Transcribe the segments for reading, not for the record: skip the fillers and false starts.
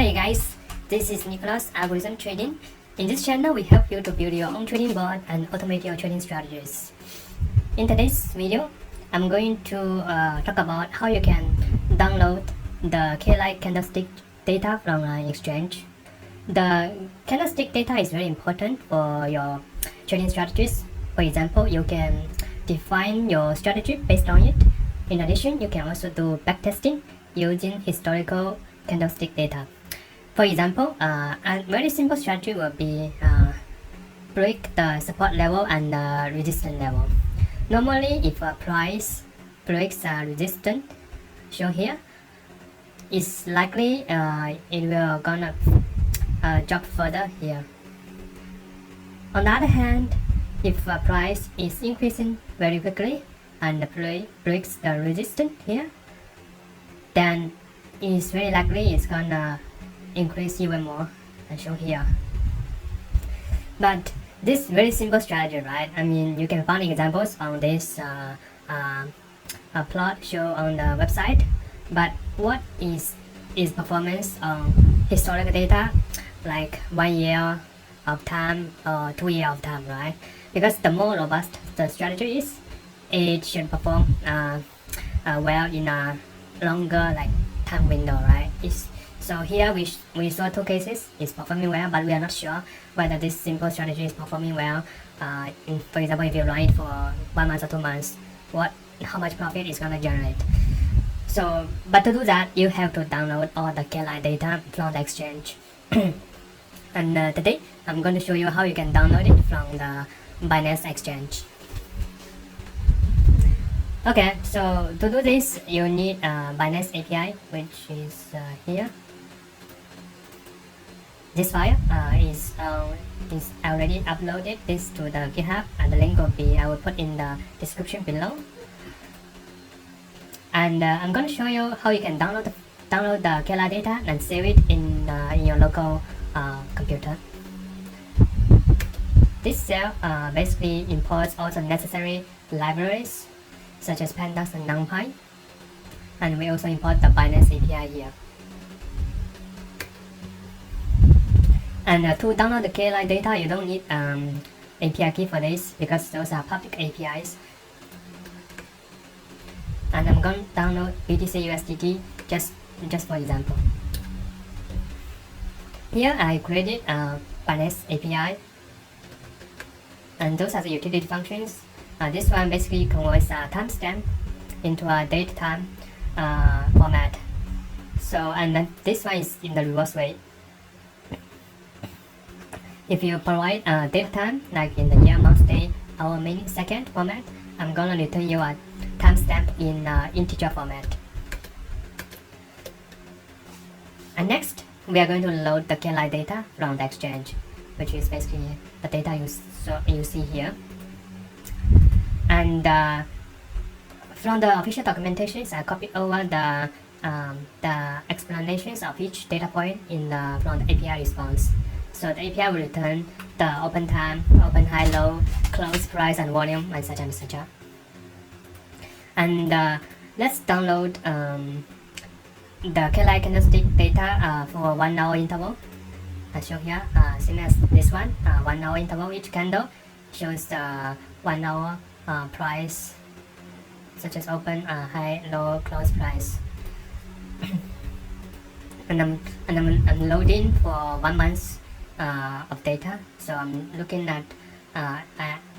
Hey guys, this is Nicholas Algorithm Trading. In this channel, we help you to build your own trading bot and automate your trading strategies. In today's video, I'm going to talk about how you can download the Kline candlestick data from an exchange. The candlestick data is very important for your trading strategies. For example, you can define your strategy based on it. In addition, you can also do backtesting using historical candlestick data. For example, a very simple strategy will be break the support level and the resistance level. Normally, if a price breaks a resistance, shown here, it's likely it will gonna drop further here. On the other hand, if a price is increasing very quickly and the price breaks the resistance here, then it's very likely it's gonna increase even more, as shown here. But this very simple strategy, right? I mean, you can find examples on this plot show on the website. But what is performance on historical data, like 1 year of time or 2 years of time, right? Because the more robust the strategy is, it should perform well in a longer time window, right? So here we saw two cases. It's performing well, but we are not sure whether this simple strategy is performing well. For example, if you run it for 1 month or 2 months, how much profit is gonna generate. So, but to do that, you have to download all the Kline data from the exchange. And today, I'm going to show you how you can download it from the Binance exchange. Okay, so to do this, you need Binance API, which is here. This file is already uploaded this to the GitHub, and the link will be I will put in the description below. And I'm going to show you how you can download the Kline data and save it in your local computer. This cell basically imports all the necessary libraries such as pandas and numpy, and we also import the Binance API here. And to download the Kline data, you don't need API key for this because those are public APIs. And I'm going to download BTC USDT just for example. Here I created a Binance API, and those are the utility functions. This one basically converts a timestamp into a date time format. So, and then this one is in the reverse way. If you provide date time, like in the year, month, day, hour, minute, second format, I'm gonna return you a timestamp in integer format. And next, we are going to load the Kline data from the exchange, which is basically the data you see here. And from the official documentations, I copied over the explanations of each data point from the API response. So the API will return the open time, open high low, close price and volume, etc. etc. And let's download the Kline candlestick data for 1 hour interval. As shown here, same as this one, 1 hour interval. Each candle shows the 1 hour price, such as open, high, low, close price. and I'm loading for 1 month of data. So I'm looking at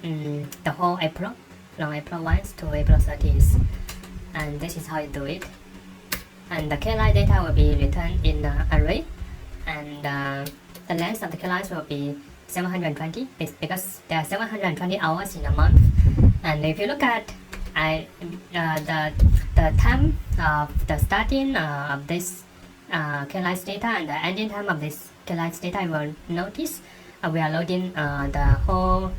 the whole April, from April 1 to April 30th, and this is how you do it. And the Kline data will be returned in an array, and the length of the Klines will be 720 because there are 720 hours in a month. And if you look at the time of the starting of this Kline data and the ending time of this Kline data, you will notice we are loading the whole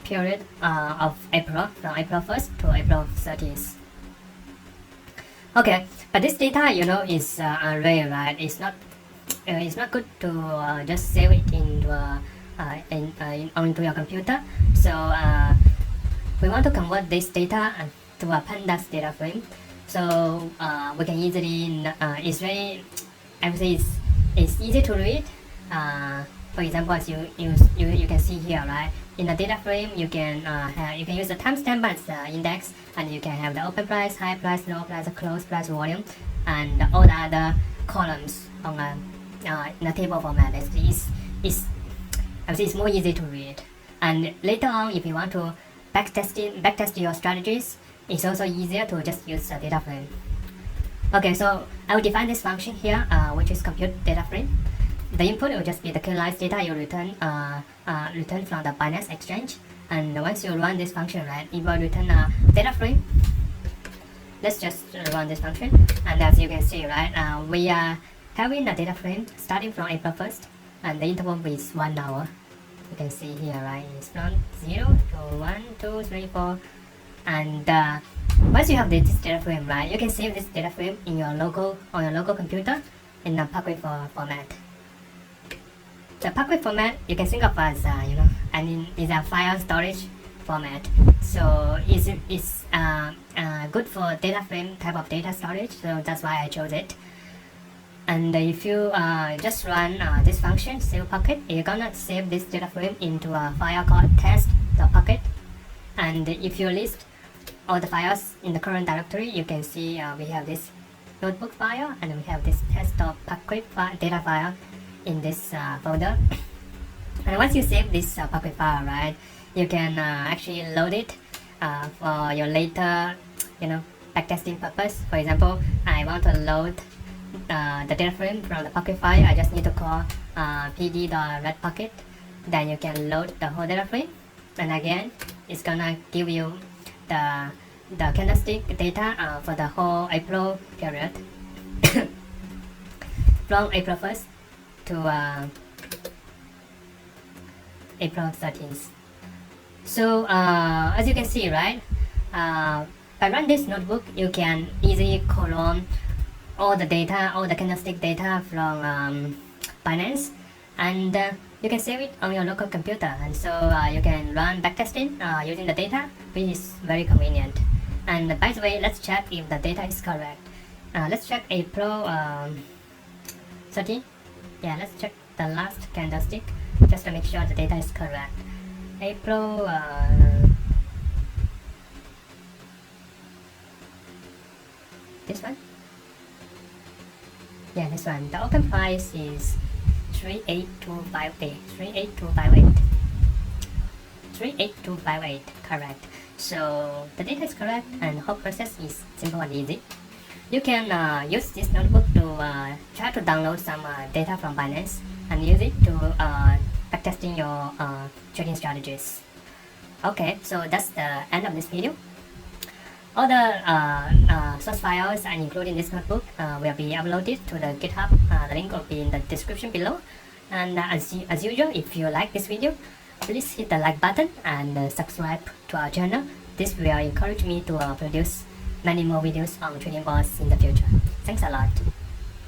period of April, from April 1st to April 30th. Okay, but this data, is array, right? It's not good to just save it onto your computer. So we want to convert this data to a pandas data frame. So we can easily, it's very, I would say it's It's easy to read. For example, as you can see here, right? In the data frame, you can use the timestamp as index, and you can have the open price, high price, low price, close price, volume, and all the other columns on in a table format. I would say it's more easy to read. And later on, if you want to backtest your strategies, it's also easier to just use the data frame. Okay, so I will define this function here, which is compute data frame. The input will just be the Kline data you return from the Binance exchange. And once you run this function, right, it will return a data frame. Let's just run this function, and as you can see, right, we are having a data frame starting from April 1st, and the interval is 1 hour. You can see here, right, it's from 0 to 1, 2, 3, 4, and once you have this data frame, right, you can save this data frame in your local computer in a package format. The package format you can think of as is a file storage format. So it's good for data frame type of data storage. So that's why I chose it. And if you just run this function save packet, you're gonna save this data frame into a file called test.packet. And if you list all the files in the current directory, you can see we have this notebook file, and we have this test.packet data file in this folder. And once you save this packet file, right, you can actually load it for your later backtesting purpose. For example, I want to load the data frame from the Packet file. I just need to call pd.readPacket. Then you can load the whole data frame, and again it's gonna give you the candlestick data for the whole April period from April 1st to April 13th. So as you can see, right, by running this notebook, you can easily clone all the data, all the candlestick data from Binance, and you can save it on your local computer, and so you can run backtesting using the data, which is very convenient. And by the way, let's check if the data is correct. Let's check April 13. Yeah, let's check the last candlestick just to make sure the data is correct. April this one? Yeah, this one. The open price is 38258. 38258. 38258. Correct. So the data is correct, and the whole process is simple and easy. You can use this notebook to try to download some data from Binance and use it to backtesting your trading strategies. Okay, so that's the end of this video. All the source files and including this notebook will be uploaded to the GitHub. The link will be in the description below. And as usual, if you like this video, please hit the like button and subscribe to our channel. This will encourage me to produce many more videos on trading boards in the future. Thanks a lot.